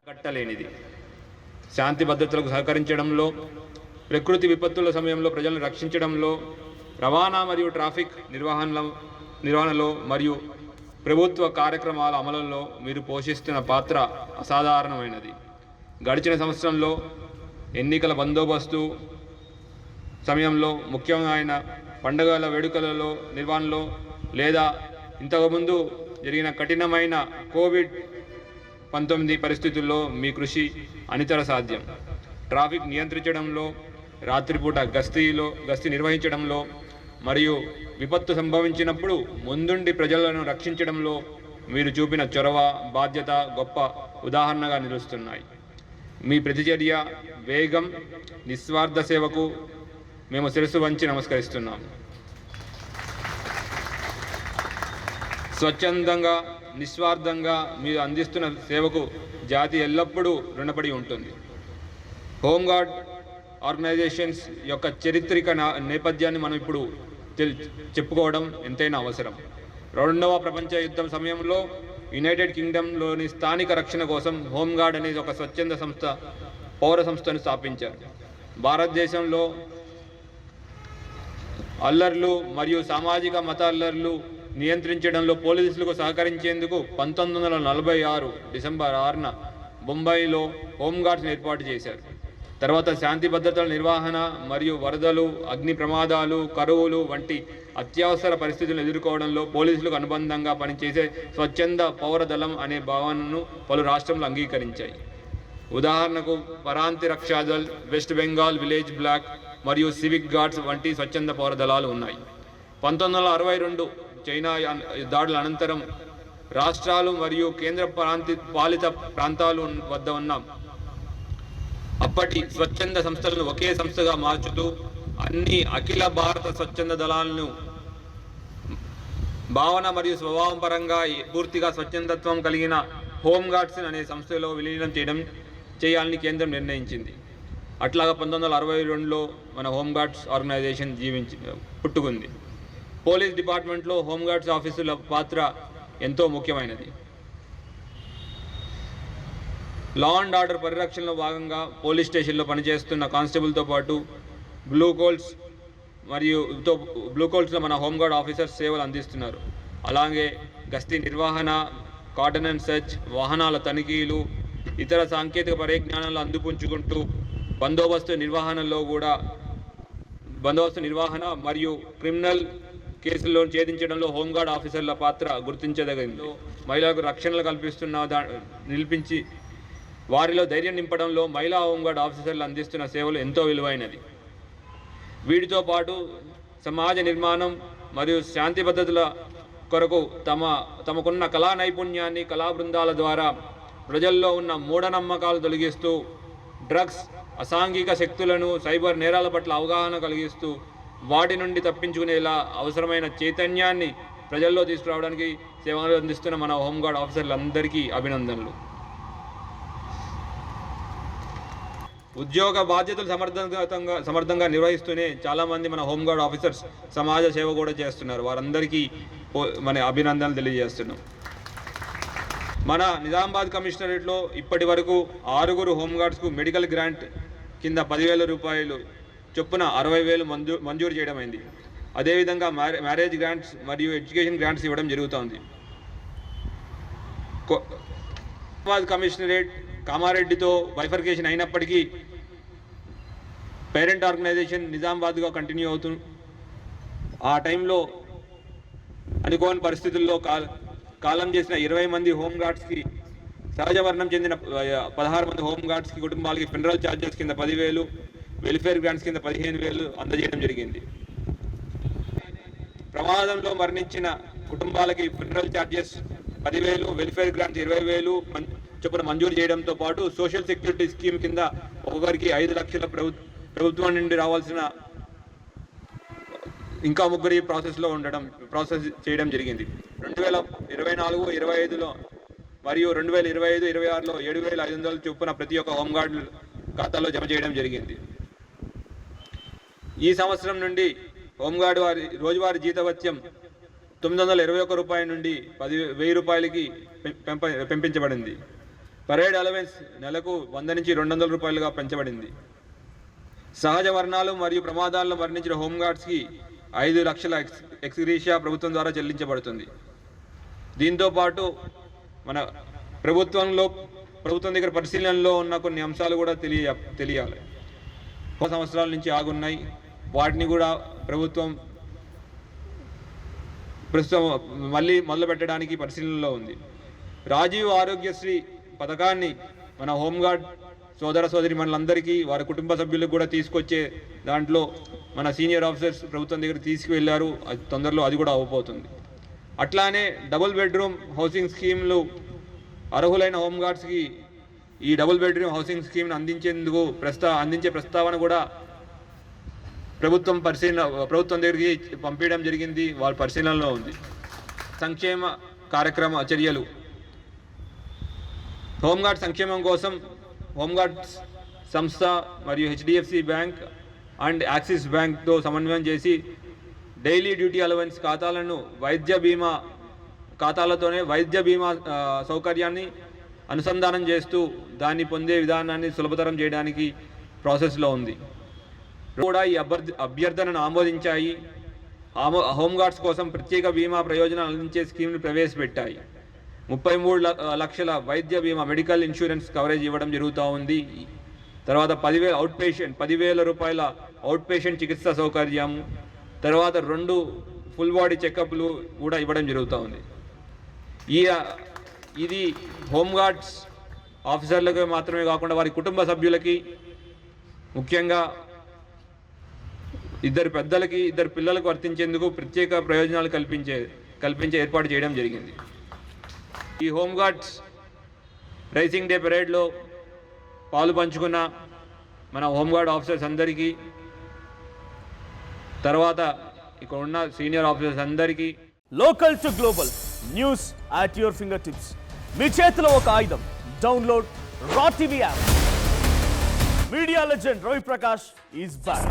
కట్టలేనిది. శాంతి భద్రతలకు సహకరించడంలో, ప్రకృతి విపత్తుల సమయంలో ప్రజలను రక్షించడంలో, రవాణా మరియు ట్రాఫిక్ నిర్వహణలో మరియు ప్రభుత్వ కార్యక్రమాల అమలులో మీరు పోషిస్తున్న పాత్ర అసాధారణమైనది. గడిచిన సంవత్సరంలో ఎన్నికల బందోబస్తు సమయంలో, ముఖ్యమైన పండుగల వేడుకలలో నిర్వహణలో లేదా ఇంతకుముందు జరిగిన కఠినమైన కోవిడ్-19 పరిస్థితుల్లో మీ కృషి అనితర సాధ్యం. ట్రాఫిక్ నియంత్రించడంలో, రాత్రిపూట గస్తీ నిర్వహించడంలో మరియు విపత్తు సంభవించినప్పుడు ముందుండి ప్రజలను రక్షించడంలో మీరు చూపిన చొరవ, బాధ్యత గొప్ప ఉదాహరణగా నిలుస్తున్నాయి. మీ ప్రతిచర్య, వేగం, నిస్వార్థ సేవకు మేము శిరస్సు వంచి నమస్కరిస్తున్నాము. స్వచ్ఛందంగా, నిస్వార్థంగా మీరు అందిస్తున్న సేవకు జాతి ఎల్లప్పుడూ రుణపడి ఉంటుంది. హోంగార్డ్ ఆర్గనైజేషన్స్ యొక్క చారిత్రక నేపథ్యాన్ని మనం ఇప్పుడు చెప్పుకోవడం ఎంతైనా అవసరం. రెండవ ప్రపంచ యుద్ధం సమయంలో యునైటెడ్ కింగ్డమ్లోని స్థానిక రక్షణ కోసం హోంగార్డ్ అనేది ఒక స్వచ్ఛంద సంస్థ, పౌర సంస్థను స్థాపించారు. భారతదేశంలో అల్లర్లు మరియు సామాజిక మత అల్లర్లు నియంత్రించడంలో పోలీసులకు సహకరించేందుకు 1946 డిసెంబర్ 6న బొంబాయిలో హోంగార్డ్స్ని ఏర్పాటు చేశారు. తర్వాత శాంతి భద్రతల నిర్వహణ మరియు వరదలు, అగ్ని ప్రమాదాలు, కరువులు వంటి అత్యవసర పరిస్థితులను ఎదుర్కోవడంలో పోలీసులకు అనుబంధంగా పనిచేసే స్వచ్ఛంద పౌర దళం అనే భావనను పలు రాష్ట్రాలు అంగీకరించాయి. ఉదాహరణకు పరాంతి రక్షాదళ్, వెస్ట్ బెంగాల్ విలేజ్ బ్లాక్ మరియు సివిక్ గార్డ్స్ వంటి స్వచ్ఛంద పౌర దళాలు ఉన్నాయి. 1962 చైనా దాడుల అనంతరం రాష్ట్రాలు మరియు కేంద్ర పాలిత ప్రాంతాలు వద్ద ఉన్న అప్పటి స్వచ్ఛంద సంస్థలను ఒకే సంస్థగా మార్చుతూ అన్ని అఖిల భారత స్వచ్ఛంద దళాలను భావన మరియు స్వభావం పరంగా పూర్తిగా స్వచ్ఛందత్వం కలిగిన హోంగార్డ్స్ అనే సంస్థలో విలీనం చేయాలని కేంద్రం నిర్ణయించింది. అట్లాగా 1962లో మన హోంగార్డ్స్ ఆర్గనైజేషన్ పుట్టుకుంది. పోలీస్ డిపార్ట్మెంట్లో హోంగార్డ్స్ ఆఫీసుల పాత్ర ఎంతో ముఖ్యమైనది. లా అండ్ ఆర్డర్ పరిరక్షణలో భాగంగా పోలీస్ స్టేషన్లో పనిచేస్తున్న కానిస్టేబుల్తో పాటు బ్లూ కోల్స్లో మన హోంగార్డ్ ఆఫీసర్స్ సేవలు అందిస్తున్నారు. అలాగే గస్తీ నిర్వహణ, కార్డన్ అండ్ సెర్చ్, వాహనాల తనిఖీలు, ఇతర సాంకేతిక పరిజ్ఞానాలు అందిపుంచుకుంటూ బందోబస్తు నిర్వహణ మరియు క్రిమినల్ కేసుల్లో ఛేదించడంలో హోంగార్డ్ ఆఫీసర్ల పాత్ర గుర్తించదగింది. మహిళలకు రక్షణలు నిలిపించి వారిలో ధైర్యం నింపడంలో మహిళా హోంగార్డ్ ఆఫీసర్లు అందిస్తున్న సేవలు ఎంతో విలువైనది. వీటితో పాటు సమాజ నిర్మాణం మరియు శాంతి భద్రతల కొరకు తమకున్న కళా నైపుణ్యాన్ని కళా బృందాల ద్వారా ప్రజల్లో ఉన్న మూఢనమ్మకాలు తొలగిస్తూ, డ్రగ్స్, అసాంఘిక శక్తులను, సైబర్ నేరాల పట్ల అవగాహన కలిగిస్తూ వాటి నుండి తప్పించుకునేలా అవసరమైన చైతన్యాన్ని ప్రజల్లో తీసుకురావడానికి సేవలు అందిస్తున్న మన హోంగార్డ్ ఆఫీసర్లందరికీ అభినందనలు. ఉద్యోగ బాధ్యతలు సమర్థంగా నిర్వహిస్తూనే చాలామంది మన హోంగార్డ్ ఆఫీసర్స్ సమాజ సేవ కూడా చేస్తున్నారు. వారందరికీ మన అభినందనలు తెలియజేస్తున్నాం. మన నిజామాబాద్ కమిషనరేట్లో ఇప్పటి వరకు 6 హోంగార్డ్స్కు మెడికల్ గ్రాంట్ కింద 10,000 రూపాయలు చొప్పున 60,000 మంజూరు చేయడమైంది. అదేవిధంగా మ్యారేజ్ గ్రాంట్స్ మరియు ఎడ్యుకేషన్ గ్రాంట్స్ ఇవ్వడం జరుగుతోంది. నిజామాబాద్ కమిషనరేట్ కామారెడ్డితో బైఫర్కేషన్ అయినప్పటికీ పేరెంట్ ఆర్గనైజేషన్ నిజామాబాద్గా కంటిన్యూ అవుతుంది. ఆ టైంలో అనుకోని పరిస్థితుల్లో కాలం చేసిన 20 మంది హోంగార్డ్స్కి, సహజ మరణం చెందిన 16 మంది హోంగార్డ్స్కి కుటుంబాలకి ఫెడరల్ ఛార్జెస్ కింద 10,000, వెల్ఫేర్ గ్రాంట్స్ కింద 15,000 అందజేయడం జరిగింది. ప్రమాదంలో మరణించిన కుటుంబాలకి ఫెడరల్ ఛార్జెస్ 10,000, వెల్ఫేర్ గ్రాంట్స్ 20,000 చొప్పున మంజూరు చేయడంతో పాటు సోషల్ సెక్యూరిటీ స్కీమ్ కింద ఒక్కొక్కరికి 5 లక్షల ప్రభుత్వం నుండి రావాల్సిన ఇంకా 3 ప్రాసెస్ చేయడం జరిగింది. 2024, 25లో మరియు 2025, 26లో 7,500 చొప్పున ప్రతి ఒక్క హోంగార్డ్ ఖాతాలో జమ చేయడం జరిగింది. ఈ సంవత్సరం నుండి హోంగార్డ్ వారి రోజువారీ జీతభత్యం 921 రూపాయల నుండి 10,000 రూపాయలకి పెంపించబడింది. పరేడ్ అలవెన్స్ నెలకు 100 నుంచి 200 రూపాయలుగా పెంచబడింది. సహజ మరణాలు మరియు ప్రమాదాల్లో మరణించిన హోంగార్డ్స్కి 5 లక్షల ఎక్స్గ్రేషియా ప్రభుత్వం ద్వారా చెల్లించబడుతుంది. దీంతో పాటు మన ప్రభుత్వం దగ్గర పరిశీలనలో ఉన్న కొన్ని అంశాలు కూడా తెలియాలి. సంవత్సరాల నుంచి ఆగున్నాయి, వాటిని కూడా ప్రభుత్వం ప్రస్తుతం మళ్ళీ మొదలు పెట్టడానికి పరిశీలనలో ఉంది. రాజీవ్ ఆరోగ్యశ్రీ పథకాన్ని మన హోంగార్డ్ సోదర సోదరి మనలందరికీ వారి కుటుంబ సభ్యులకు కూడా తీసుకొచ్చే దాంట్లో మన సీనియర్ ఆఫీసర్స్ ప్రభుత్వం దగ్గర తీసుకువెళ్ళారు. తొందరలో అది కూడా అవ్వబోతుంది. అట్లానే డబుల్ బెడ్రూమ్ హౌసింగ్ స్కీమ్లు అర్హులైన హోంగార్డ్స్కి ఈ డబుల్ బెడ్రూమ్ హౌసింగ్ స్కీమ్ను అందించే ప్రస్తావన కూడా ప్రభుత్వం దగ్గరికి పంపించడం జరిగింది. వాళ్ళ పరిశీలనలో ఉంది. సంక్షేమ కార్యక్రమ చర్యలు హోంగార్డ్ సంక్షేమం కోసం హోంగార్డ్స్ సంస్థ మరియు HDFC బ్యాంక్ అండ్ యాక్సిస్ బ్యాంక్తో సమన్వయం చేసి డైలీ డ్యూటీ అలవెన్స్ ఖాతాలను ఖాతాలతోనే వైద్య బీమా సౌకర్యాన్ని అనుసంధానం చేస్తూ దాన్ని పొందే విధానాన్ని సులభతరం చేయడానికి ప్రాసెస్లో ఉంది. కూడా ఈ అభ్యర్థనను ఆమోదించాయి. హోంగార్డ్స్ కోసం ప్రత్యేక బీమా ప్రయోజనాలు అందించే స్కీమ్ను ప్రవేశపెట్టాయి. 33 లక్షల వైద్య బీమా మెడికల్ ఇన్సూరెన్స్ కవరేజ్ ఇవ్వడం జరుగుతూ ఉంది. తర్వాత 10,000 రూపాయల అవుట్ పేషెంట్ చికిత్సా సౌకర్యం, తర్వాత 2 ఫుల్ బాడీ చెకప్లు కూడా ఇవ్వడం జరుగుతూ ఉంది. ఇది హోంగార్డ్స్ ఆఫీసర్లకు మాత్రమే కాకుండా వారి కుటుంబ సభ్యులకి, ముఖ్యంగా 2 పెద్దలకి 2 పిల్లలకు వర్తించేందుకు ప్రత్యేక ప్రయోజనాలు కల్పించే ఏర్పాటు చేయడం జరిగింది. ఈ హోంగార్డ్స్ రైజింగ్ డే పరేడ్లో పాలు పంచుకున్న మన హోంగార్డ్ ఆఫీసర్స్ అందరికీ, తర్వాత ఇక్కడ ఉన్న సీనియర్ ఆఫీసర్స్ అందరికీ local to global news at your fingertips. మీ చేతిలో ఒక ఆయుధం. Download R TV app. Media legend Ravi Prakash is back.